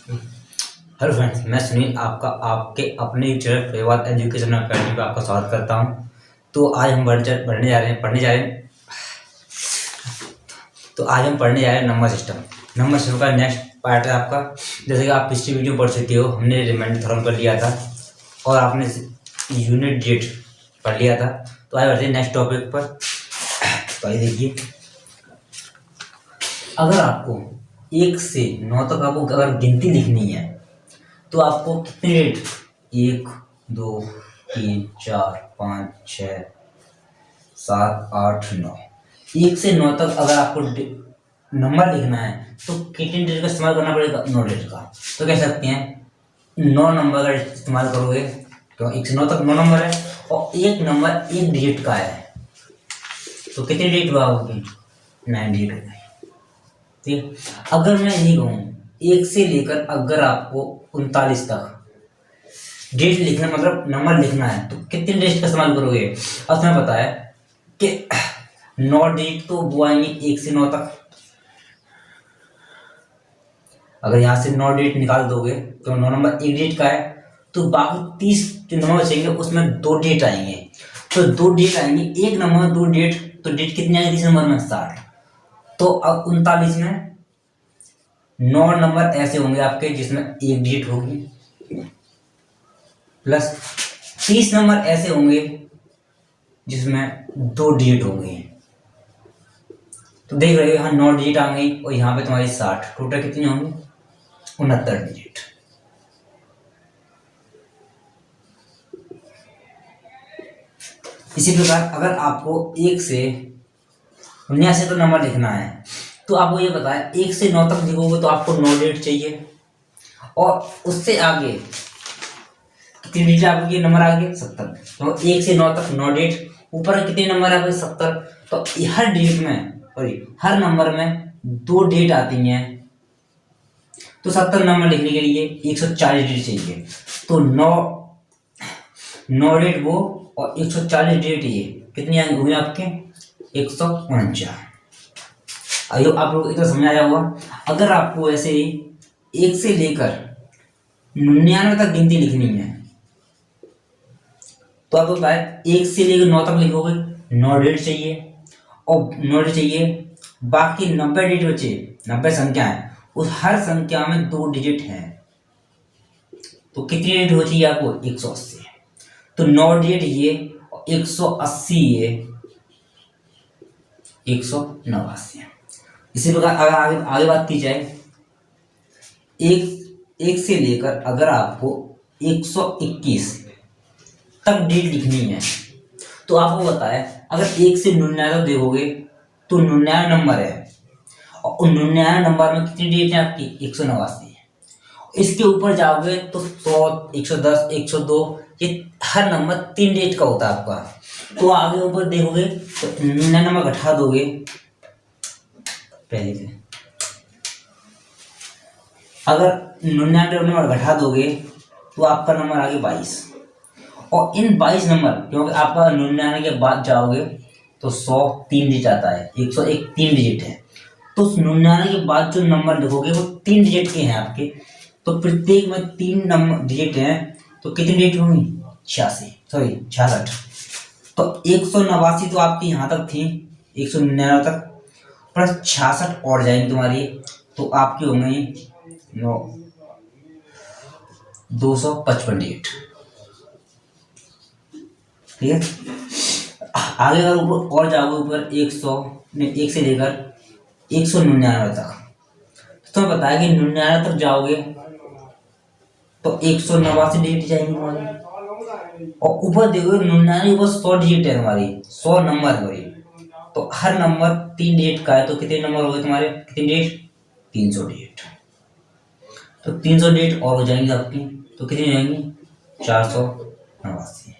Hello friends, मैं सुनील आपका आपके अपने चैनल फेवाद एजुकेशन अकेडमी पे आपका स्वागत करता हूं। तो आज हम पढ़ने जा रहे हैं पढ़ने जा रहे हैं नंबर सिस्टम का नेक्स्ट पार्ट है आपका। जैसे कि आप पिछली वीडियो पढ़ चुके हो, हमने रिमाइंडर थ्योरम कर लिया था और आपने यूनिट डेट पढ़ लिया था। तो आइए बढ़ते हैं नेक्स्ट टॉपिक पर। तो आइए देखिए, अगर आपको 1 से 9 तक आपको अगर गिनती लिखनी है तो आपको कितने डेट 1 2 3 4 5 6 7 8 9 1 से 9 तक अगर आपको नंबर लिखना है तो कितने डेट का इस्तेमाल करना पड़ेगा? 9 डेट का। तो कह सकते हैं 9 नंबर का इस्तेमाल करोगे, क्यों 1 से 9 तक 9 नंबर है और एक नंबर एक डिजिट का है, तो कितनी डेट हुआ होगी? 9 डिजिट हो गई। ठीक। अगर मैं यही कहूँ 1 से लेकर अगर आपको 39 तक डेट लिखना, मतलब नंबर लिखना है, तो कितने डेट का इस्तेमाल करोगे? अब तुम्हें पता है कि 9 डेट तो वो आएंगे 1 से 9 तक। अगर यहाँ से 9 डेट निकाल दोगे तो 9 नंबर एक डेट का है, तो बाकी 30 जो नंबर बचेंगे उसमें 2 डेट आएंगे। तो 2 डेट आएंगे, एक नंबर 2 डेट, तो डेट कितनी आएगी 30 नंबर में? 60। तो अब 39 में 9 नंबर ऐसे होंगे आपके जिसमें एक डिजिट होगी, प्लस 30 नंबर ऐसे होंगे जिसमें 2 डिजिट होंगे। तो देख रहे हो यहाँ 9 डिजिट आ गई और यहाँ पे तुम्हारी 60, टोटल कितनी होंगी? 69 डिजिट। इसी प्रकार अगर आपको 1 से 79 तो नंबर लिखना है, तो आपको ये बताया 1 से 9 तक लिखोगे तो आपको 9 डिजिट चाहिए, और उससे आगे कितनी डिजिट आपके नंबर आ गए? 70। तो 1 से 9 तक 9 डिजिट, ऊपर कितने नंबर आ गए? 70। तो हर डिजिट में, सॉरी हर नंबर में 2 डिजिट आती हैं, तो 70 नंबर लिखने के लिए 140 डिजिट चाहिए। तो 9 डिजिट वो और 140 डिजिट ये, कितनी हुई आपके? 149। आइए आप लोग इतना समझ आया होगा। अगर आपको ऐसे ही 1 से लेकर 99 तक गिनती लिखनी है तो आपको बताया 1 से लेकर 9 तक लिखोगे, 9 डिजिट चाहिए और 9 डिजिट चाहिए, बाकी 90 डिजिट बचे, 90 संख्या है, उस हर संख्या में 2 डिजिट हैं, तो कितनी डिजिट हो चाहिए आपको? 180। तो 9 डिजिट ये और 180 ये, 189। इसी प्रकार अगर आगे बात की जाए, एक से लेकर अगर आपको 121 तक डिजिट लिखनी है तो आपको बताया अगर 1 से 99 तक देखोगे तो 99 नंबर है और 99 नंबर में कितनी डिजिट है आपकी? 189। इसके ऊपर जाओगे तो 100 110 102, ये हर नंबर 3 डिजिट का होता है आपका। तो आगे ऊपर देखोगे तो 99 नंबर घटा दोगे पहले से, अगर 99 नंबर घटा दोगे तो आपका नंबर आ गया 22। और इन 22 नंबर, क्योंकि आपका 99 के बाद जाओगे तो 100 3 डिजिट आता है, 101 3 डिजिट है, तो 99 के बाद जो नंबर लिखोगे वो 3 डिजिट के हैं आपके, तो प्रत्येक में 3 नंबर डिजिट हैं, तो कितनी डिजिट होंगी? 66। तो 189 तो आपकी यहाँ तक थी, 199 तक प्लस 66 और जाएंगी तुम्हारी, तो आपकी हो गई 255 डिजिट। ठीक है। आगे अगर ऊपर और जाओगे, ऊपर 1 से लेकर 199 तक, तो पता है कि 99 तक जाओगे तो 189 डिजिट जाएंगे हमारी, और ऊपर देखोगे 99 ऊपर 100 डिजिट है हमारी, 100 नंबर है, तो हर नंबर 3 डिजिट का है, तो कितने नंबर हो गए तुम्हारे? कितने डिजिट? 300 डिजिट। तो 300 डिजिट और हो जाएंगे आपकी, तो कितनी हो जाएंगी? 489।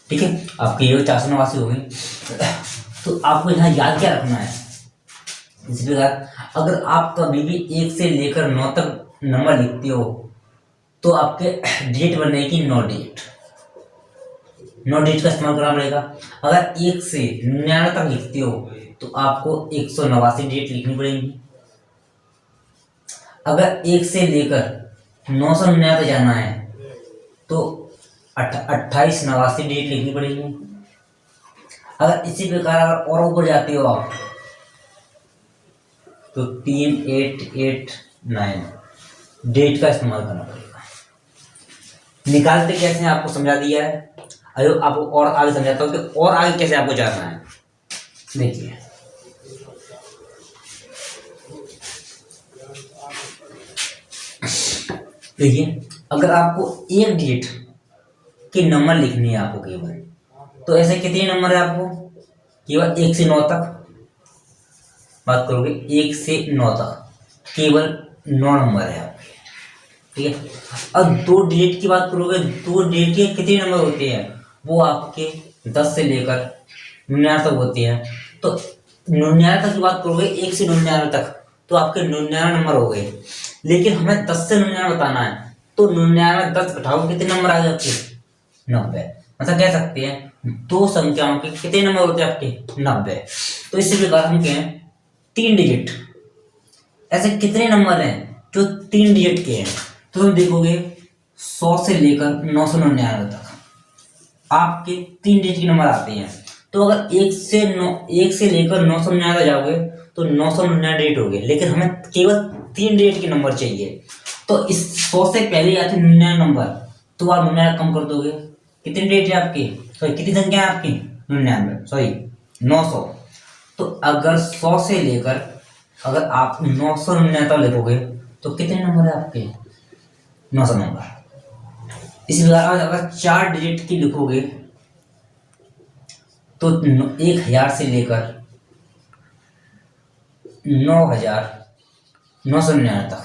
ठीक है, आपकी ये 489 हो गई। तो आपको यहाँ याद क्या रखना है? इसी प्रकार अगर आप कभी भी 1 से लेकर 9 तक नंबर लिखते हो तो आपके डिजिट बनेगी 9 डिजिट, 9 डिजिट का इस्तेमाल करना पड़ेगा। अगर 1 से 99 तक लिखते हो तो आपको 189 डिजिट लिखनी पड़ेगी। अगर 1 से लेकर 999 तक जाना है तो 2889 डिजिट लिखनी पड़ेगी। अगर इसी प्रकार अगर और ऊपर जाते हो आप तो 3889 डेट का इस्तेमाल करना पड़ेगा। निकालते कैसे हैं आपको समझा दिया है। अयो आपको और आगे समझाता हूँ कि और आगे कैसे आपको जानना है। देखिए अगर आपको एक डिजिट के नंबर लिखने हैं आपको केवल, तो ऐसे कितने नंबर है आपको, केवल 1 से 9 तक बात करोगे, 1 से 9 तक केवल 9 नंबर है आपके, ठीक है। अब 2 डिजिट की बात करोगे, 2 डिजिट के कितने नंबर होते हैं, वो आपके 10 से लेकर 99 तक होते हैं। तो 99 तक की बात करोगे, 1 से 99 तक, तो आपके 99 नंबर हो गए। लेकिन हमें 10 से 99 बताना है, तो 99 में 10 घटाओ कितने नंबर आ जाते हैं, 90। मतलब कह सकते हैं 2 संख्याओं के कितने नंबर होते हैं आपके, 90। तो इसी प्रकार हम कहें 3 डिजिट, ऐसे कितने नंबर हैं जो 3 डिजिट के हैं। तो तुम देखोगे 100 से लेकर 999 तक आपके 3 डिजिट के नंबर आते हैं। तो अगर 1 से लेकर 999 तक जाओगे तो 999 डिजिट हो गए, लेकिन हमें केवल 3 डिजिट के नंबर चाहिए। तो इस 100 से पहले आते 99 नंबर, तो आप 99 कम कर दोगे, कितने डिजिट है आपके, सॉरी कितनी संख्या है आपकी, 99 सॉरी 900। तो अगर 100 से लेकर अगर आप 999 तक लिखोगे तो कितने नंबर है आपके, 900 नंबर। इसी प्रकार अगर 4 डिजिट की लिखोगे तो 1000 से लेकर 9999 तक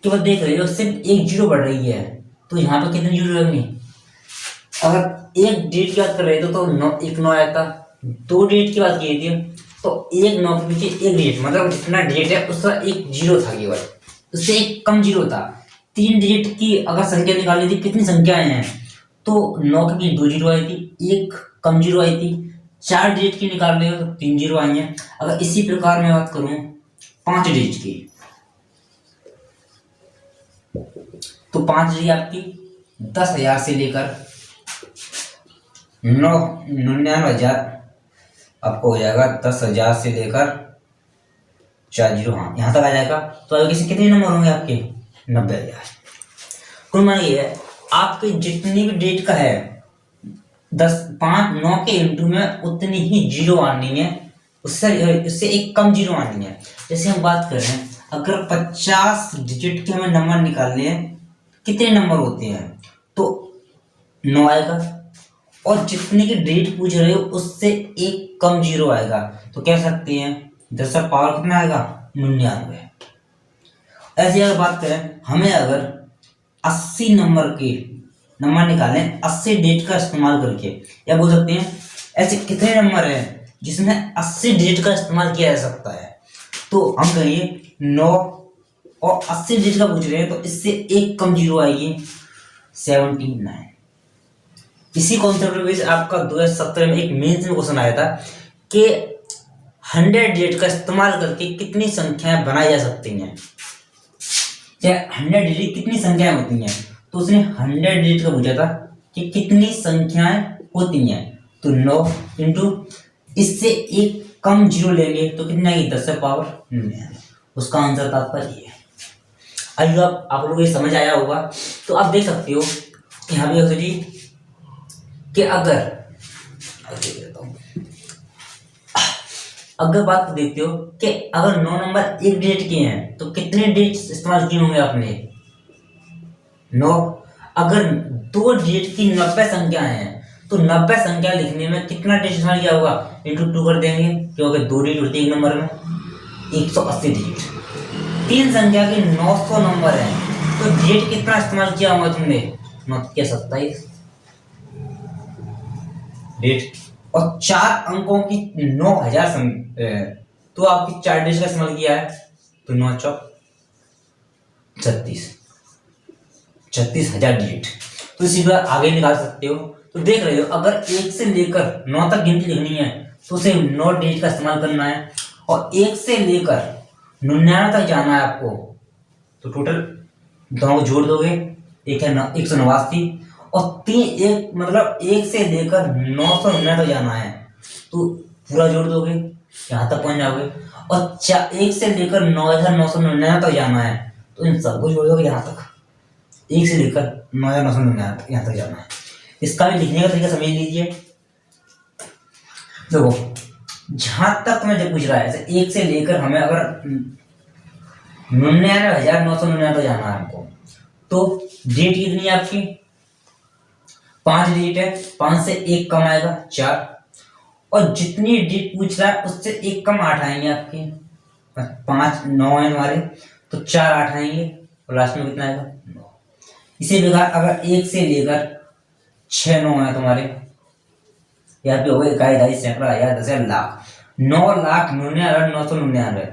केवल देख रहे हो, सिर्फ एक जीरो बढ़ रही है। तो यहाँ पे कितने जीरो रहेंगे, अगर एक डिजिट की बात कर रहे थे तो 1 9 आया था, 2 डिजिट की बात की थी तो 1 9 के पीछे 1 डिजिट, मतलब जितना डिजिट है उसका 1 जीरो था केवल, उससे 1 कम जीरो था। 3 डिजिट की अगर संख्या निकालनी थी, कितनी संख्याएं हैं, तो 9 के पीछे 2 जीरो आई थी, 1 कम जीरो आई थी। 4 डिजिट की निकाल रहे हो तो 3 जीरो आई हैं। अगर इसी प्रकार मैं बात करूं 5 डिजिट की, तो 5 डिजिट आपकी 10,000 से लेकर 99,000 आपको हो जाएगा, 10,000 से लेकर 4 जीरो, हाँ यहाँ तक आ जाएगा। तो आगे से कितने नंबर होंगे आपके, 90,000। कुल मान ये है आपके जितनी भी डेट का है 9 के इंटू में उतनी ही जीरो आनी है, उससे एक कम जीरो आनी है। जैसे हम बात कर रहे हैं अगर 50 डिजिट के हमें नंबर निकालने हैं, कितने नंबर होते हैं, तो 9 आएगा, और जितने की डिजिट पूछ रहे हो उससे एक कम जीरो आएगा, तो कह सकते हैं 10 का पावर कितना आएगा, 99। ऐसे अगर बात करें हमें अगर 80 नंबर के नंबर निकालें 80 डिजिट का इस्तेमाल करके, या बोल सकते हैं ऐसे कितने नंबर हैं जिसमें 80 डिजिट का इस्तेमाल किया जा सकता है, तो हम कहेंगे 9 और 80 डिजिट का पूछ रहे हैं, तो इससे एक कम जीरो आएगी, 79। इसी कॉन्सेप्ट पे आपका 2017 में एक मेंस में क्वेश्चन आया था कि 100 डिजिट का इस्तेमाल करके कितनी संख्याएं बनाई जा सकती हैं, या 100 डिजिट कितनी संख्याएं होती हैं। तो उसने 100 डिजिट का पूछा था कि कितनी संख्याएं होती हैं, तो 9 इंटू इससे एक कम जीरो लेंगे तो कितना आएगी, 10 से पावर 99। उसका आंसर तात्पर्य ये है। आइए आप लोगों को ये समझ आया होगा। तो आप देख सकते हो कि यहाँ पे कि अगर बात देखते हो कि अगर 9 नंबर एक डिजिट के हैं तो कितने डिजिट इस्तेमाल किए होंगे आपने, 9। अगर 2 डिजिट की 90 संख्या है तो 90 संख्या लिखने में कितना डिजिट इस्तेमाल किया होगा, इंटू 2 कर देंगे, क्योंकि 2 डिजिट होती है एक नंबर में, 180 डिजिट। 3 संख्या के 900 नंबर है, तो डिजिट कितना इस्तेमाल किया होगा तुमने, 27 डिजिट। और 4 अंकों की 9,000 तो आपकी 4 डिजिट का इस्तेमाल किया है, तो 9 चौक 36,000 डिजिट। तो इसी बार आगे निकाल सकते हो। तो देख रहे हो अगर 1 से लेकर 9 तक गिनती लिखनी है तो उसे 9 डिजिट का इस्तेमाल करना है, और 1 से लेकर 99 तक जाना है आपको। तो टोटल दोनों को जोड़ दोगे, एक है 189, और 1 मतलब 1 से लेकर 999 तक जाना है, तो पूरा जोड़ दोगे, यहाँ तक पहुंच जाओगे। और 1 से लेकर 9999 तक जाना है, तो इन सबको जोड़ दोगे यहाँ तक, 1 से लेकर 9999 तक यहाँ तक जाना है। इसका भी लिखने का तरीका समझ लीजिए। देखो जहां तक मैं जब पूछ रहा है, जैसे 1 से लेकर हमें अगर 99,999 तक जाना है हमको, तो डिजिट कितनी है आपकी? 5 डिजिट है, 5 से 1 कम आएगा 4, और जितनी डिजिट पूछ रहा है उससे 1 कम 8 आएंगे आपके, 5 9 है हमारे, तो 4 8 आएंगे, और लास्ट में कितना आएगा? 9। इसी प्रकार अगर 1 से लेकर 6 9 है तुम्हारे, यहाँ पे हो गए इकाई, दहाई, सैकड़ा, हजार, दशक, लाख, 9,99,999।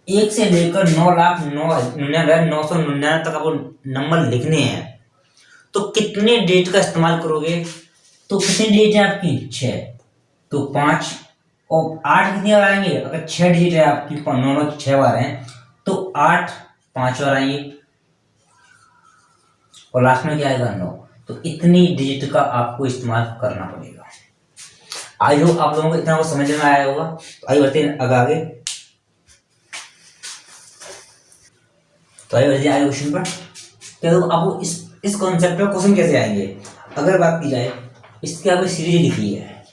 1 से लेकर 9,99,999 तक आपको नंबर लिखने हैं, तो कितने डिजिट का इस्तेमाल करोगे? तो कितनी डिजिट है आपकी? 6, तो 5, और 8 कितनी बार आएंगे? अगर 6 डिजिट है आपकी, 9 6 बार हैं, तो 8 5 बार आएंगे, और लास्ट में क्या आएगा? 9। तो इतनी डिजिट का आपको इस्तेमाल करना पड़ेगा। आई होप आप लोगों को इतना समझ में आया होगा। तो आइए बढ़ते हैं आगे। तो आइए बढ़ते हैं आगे क्वेश्चन पर। क्या तो आपको इस कॉन्सेप्ट पे क्वेश्चन कैसे आएंगे? अगर बात की जाए, इसकी आपको सीरीज लिखी है,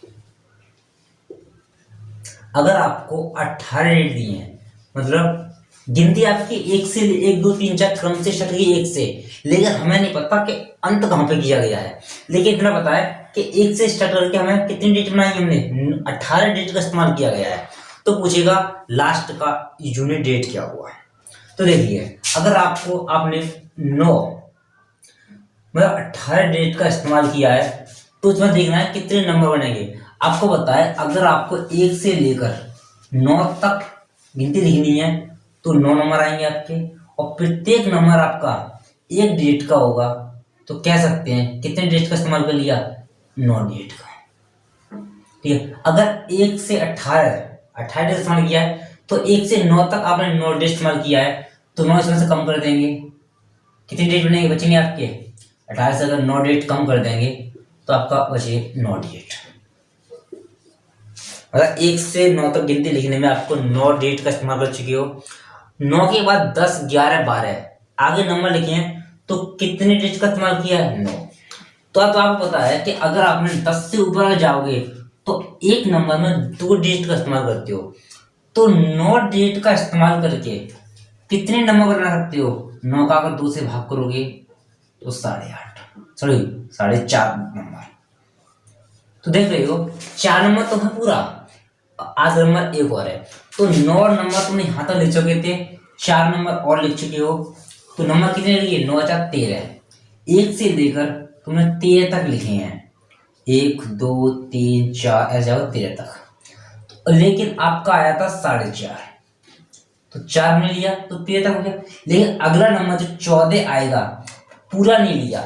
अगर आपको 18 डिजिट दिए हैं, मतलब गिनती आपकी 1 से 1 2 3 4 क्रम से स्टार्ट की 1 से, लेकिन हमें नहीं पता कि अंत कहाँ पे किया गया है, लेकिन इतना पता है कि 1 से स्टार्ट करके हमें कितनी डिजिट बनाई? हमने 18 डिजिट का इस्तेमाल किया गया है। तो पूछेगा लास्ट का यूनिट डेट क्या हुआ है। तो देखिए, अगर आपने 9 मतलब 18 डिजिट का इस्तेमाल किया है, तो उसमें देखना है कितने नंबर बनेंगे। आपको बताए, अगर आपको 1 से लेकर 9 तक गिनती लिखनी है, तो 9 नंबर आएंगे आपके, और प्रत्येक नंबर आपका 1 डिजिट का होगा। तो कह सकते हैं कितने डिजिट का इस्तेमाल कर लिया? 9 डिजिट का। ठीक है, अगर 1 से 18 डिजिट इस्तेमाल किया है, तो 1 से 9 तक आपने 9 डिजिट इस्तेमाल किया है, तो 9 इसमें से कम कर देंगे, कितने डिजिट बनेंगे? बचेंगे आपके 18 से अगर 9 डिजिट कम कर देंगे, तो आपका बचे 9 डिजिट। अगर 1 से 9 तक गिनती लिखने में आपको 9 डिजिट का इस्तेमाल कर चुके हो, 9 के बाद 10 11 12 आगे नंबर लिखे हैं, तो कितने डिजिट का इस्तेमाल किया है? 9। तो अब आपको पता है कि अगर आपने 10 से ऊपर जाओगे, तो एक नंबर में 2 डिजिट का इस्तेमाल करते हो, तो 9 डिजिट का इस्तेमाल करके कितने नंबर बना सकते हो? 9 का अगर 2 से भाग करोगे, तो 8.5 सॉरी 4.5 नंबर। तो देख रहे हो, 4 नंबर तो है पूरा, आज नंबर एक और है, तो 9 नंबर तुमने यहाँ तक लिख चुके थे, 4 नंबर और लिख चुके हो, तो नंबर कितने लिए? 9 4 13। 1 से लेकर तुमने 13 तक लिखे हैं, 1 2 3 4 ऐसे जाओ 13 तक, लेकिन आपका आया था 4.5, तो 4 ने लिया तो 13 तक हो गया। लेकिन अगला नंबर जो 14 आएगा, पूरा नहीं लिया।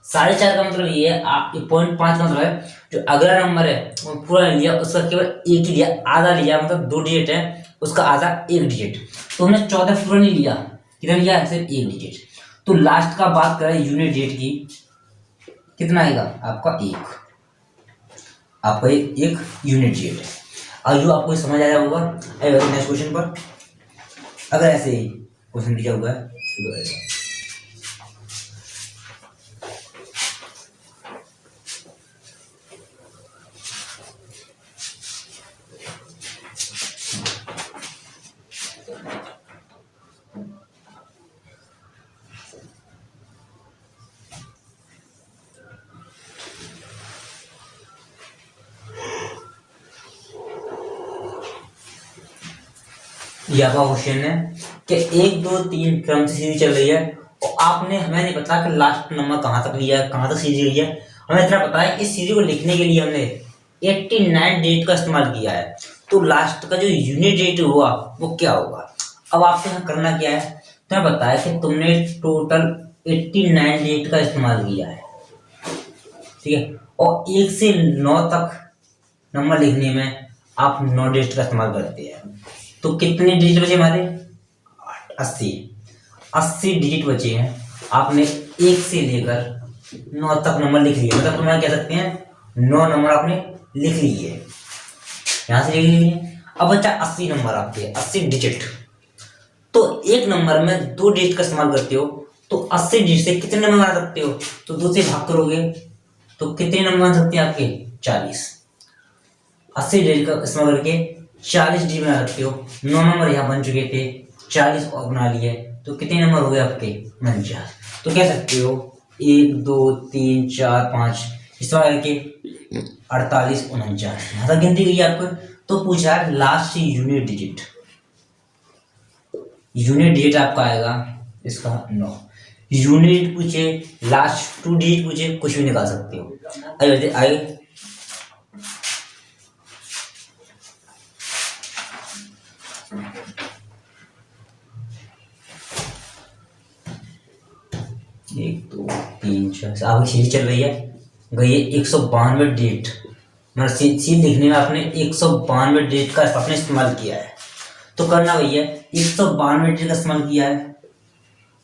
4.5 का मतलब ये है, आप 0.5 का मतलब है, जो अगला नंबर है वो पूरा नहीं लिया, उसका केवल एक ही लिया, आधा लिया, मतलब 2 डिजिट है, उसका आधा 1 डिजिट। तो हमने 14 पूरा नहीं लिया, कितना लिया? सिर्फ 1 डिजिट। तो लास्ट का बात करें यूनिट डेट की, कितना आएगा आपका? 1। आपका एक यूनिट डेट है। और जो आपको समझ आया होगा, नेक्स्ट क्वेश्चन पर अगर ऐसे ही क्वेश्चन दिया हुआ है, यह क्वेश्चन है कि 1 2 3 क्रम से सीरीज चल रही है, और आपने हमें नहीं पता कि लास्ट नंबर कहाँ तक लिया है, कहाँ तक सीरीज गई है। हमें इतना पता है इस सीरीज को लिखने के लिए हमने 89 डेट का इस्तेमाल किया है, तो लास्ट का जो यूनिट डेट हुआ वो क्या होगा। अब आपको यहाँ करना क्या है, तुम्हें पता है कि तुमने टोटल 89 डेट का इस्तेमाल किया है, ठीक है, और 1 से 9 तक नंबर लिखने में आप 9 डिजिट का इस्तेमाल करते हैं। तो कितने डिजिट बचे हमारे? 80। 80 डिजिट बचे हैं। आपने 1 से लेकर 9 तक नंबर लिख लिए, मतलब तुम्हारा कह सकते हैं 9 नंबर आपने लिख लिए, यहाँ से लिख लिए। अब बचा 80 नंबर आपके, 80 डिजिट। तो एक नंबर में 2 डिजिट का इस्तेमाल करते हो तो 80 डिजिट से कितने नंबर बना सकते हो? तो 2 से भाग करोगे तो कितने नंबर बन सकते हैं आपके? 40। 80 डिजिट का इस्तेमाल करके 40 डिजिट बना सकते हो। 9 नंबर यहाँ बन चुके थे, 40 और बना लिए, तो कितने नंबर हो गए आपके? 49। तो कह सकते हो 1 2 3 4 5 इस्तेमाल करके 48 49, यहाँ तक गिनती गई आपको। तो पूछा है last unit digit. Unit digit आपका आएगा इसका 9। यूनिट पूछे, लास्ट 2 डिजिट पूछे, कुछ भी निकाल सकते हो। आइए 1 2 3 4 आपकी सीरीज चल रही है, गई है 192 डिजिट। मतलब सीरीज लिखने में आपने 192 डिजिट का आपने इस्तेमाल किया है। तो करना भैया 192 डिजिट का इस्तेमाल किया है।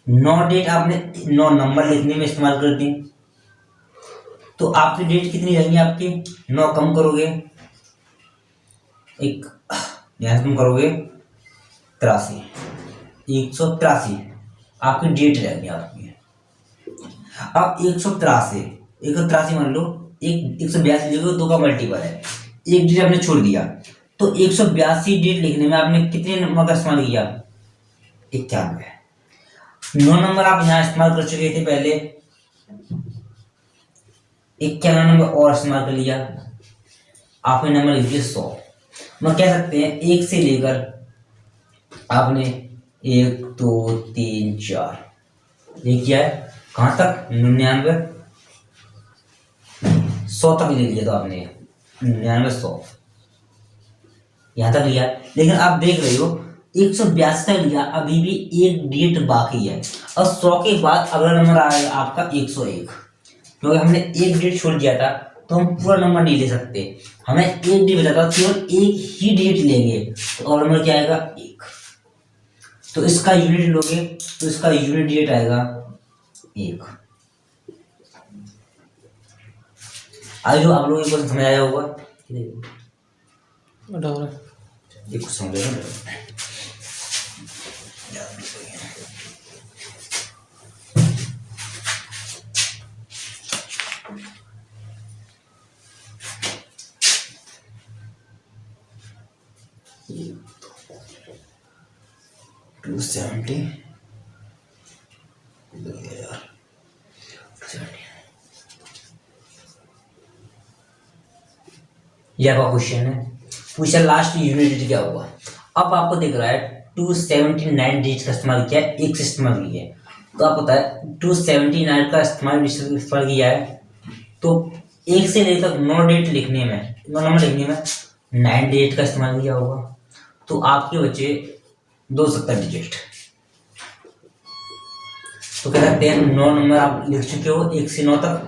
9 डिजिट आपने 9 नंबर लिखने में इस्तेमाल कर दी, तो आपकी डिजिट कितनी रहेंगी आपकी? 9 कम करोगे, एक यहाँ से तुम करोगे 83, 183 आपकी डिजिट रहेगी आपकी। अब 183 मान लो, एक 182 लिखोगे, 2 का मल्टीपल है, एक डिजिट आपने छोड़ दिया, तो 182 डिजिट लिखने में आपने कितने नंबर का इस्तेमाल किया? 91। 9 नंबर आप यहाँ इस्तेमाल कर चुके थे पहले, 91 नंबर और इस्तेमाल कर लिया, आपने नंबर लिख दिया 100। मैं कह सकते हैं 1 से लेकर आपने 1 2 3 4 ये किया है, कहाँ तक? 99 100 तक ले लिया, तो आपने 99 100 यहाँ तक लिया। लेकिन आप देख रहे हो 182 तक लिया, अभी भी एक डिजिट बाकी है, और 100 के बाद अगला नंबर आएगा आपका 101, क्योंकि हमने एक डिजिट छोड़ दिया था, तो हम पूरा नंबर नहीं ले सकते, हमें एक डिजिट बचा था, केवल एक ही डिजिट लेंगे, तो और नंबर क्या आएगा? 1। तो इसका यूनिट लोगे तो इसका यूनिट डिजिट आएगा 1। आज जो आप लोगों को समझ आया होगा, ये कुछ समझ $270 यह आपका क्वेश्चन है। पूछा लास्ट यूनिट डिजिट क्या होगा। अब आपको दिख रहा है 279 डिजिट का इस्तेमाल किया है, एक से इस्तेमाल किया है, तो आपको पता है 279 का इस्तेमाल किया है, तो 1 से लेकर 9 डिजिट लिखने में, 9 नंबर लिखने में 9 डिजिट का इस्तेमाल किया होगा, तो आपके बचे 270 डिजिट। तो कह सकते हैं 9 नंबर आप लिख चुके हो 1 से 9 तक।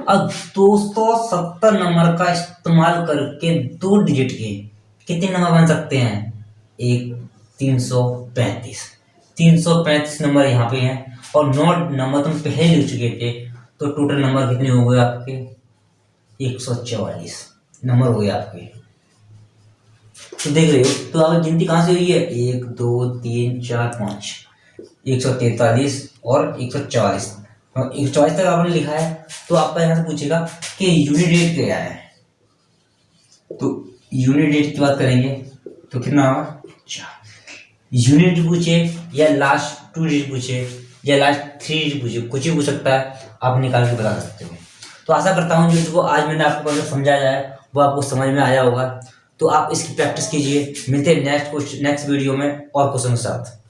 अब 270 नंबर का इस्तेमाल करके 2 डिजिट के कितने नंबर बन सकते हैं? 335। 335 नंबर यहाँ पे हैं, और 9 नंबर तुम पहले लिख चुके थे, तो टोटल नंबर कितने हो गए आपके? 144 नंबर हो गए आपके। तो देख रहे हो, तो आप गिनती कहाँ से हुई है? 1 2 3 4 5 143 और 144। 144 तक आपने लिखा है, तो आपका यहाँ से पूछेगा कि यूनिट डिजिट क्या है, तो यूनिट डिजिट की बात करेंगे तो कितना होगा? 4। यूनिट पूछे या लास्ट 2 डिजिट पूछे या लास्ट 3 डिजिट पूछे, कुछ भी पूछ सकता है, आप निकाल के बता सकते हो। तो आशा करता हूँ जो आज मैंने आपको समझाया है वो आपको समझ में आया होगा। तो आप इसकी प्रैक्टिस कीजिए। मिलते हैं नेक्स्ट वीडियो में और क्वेश्चन के साथ।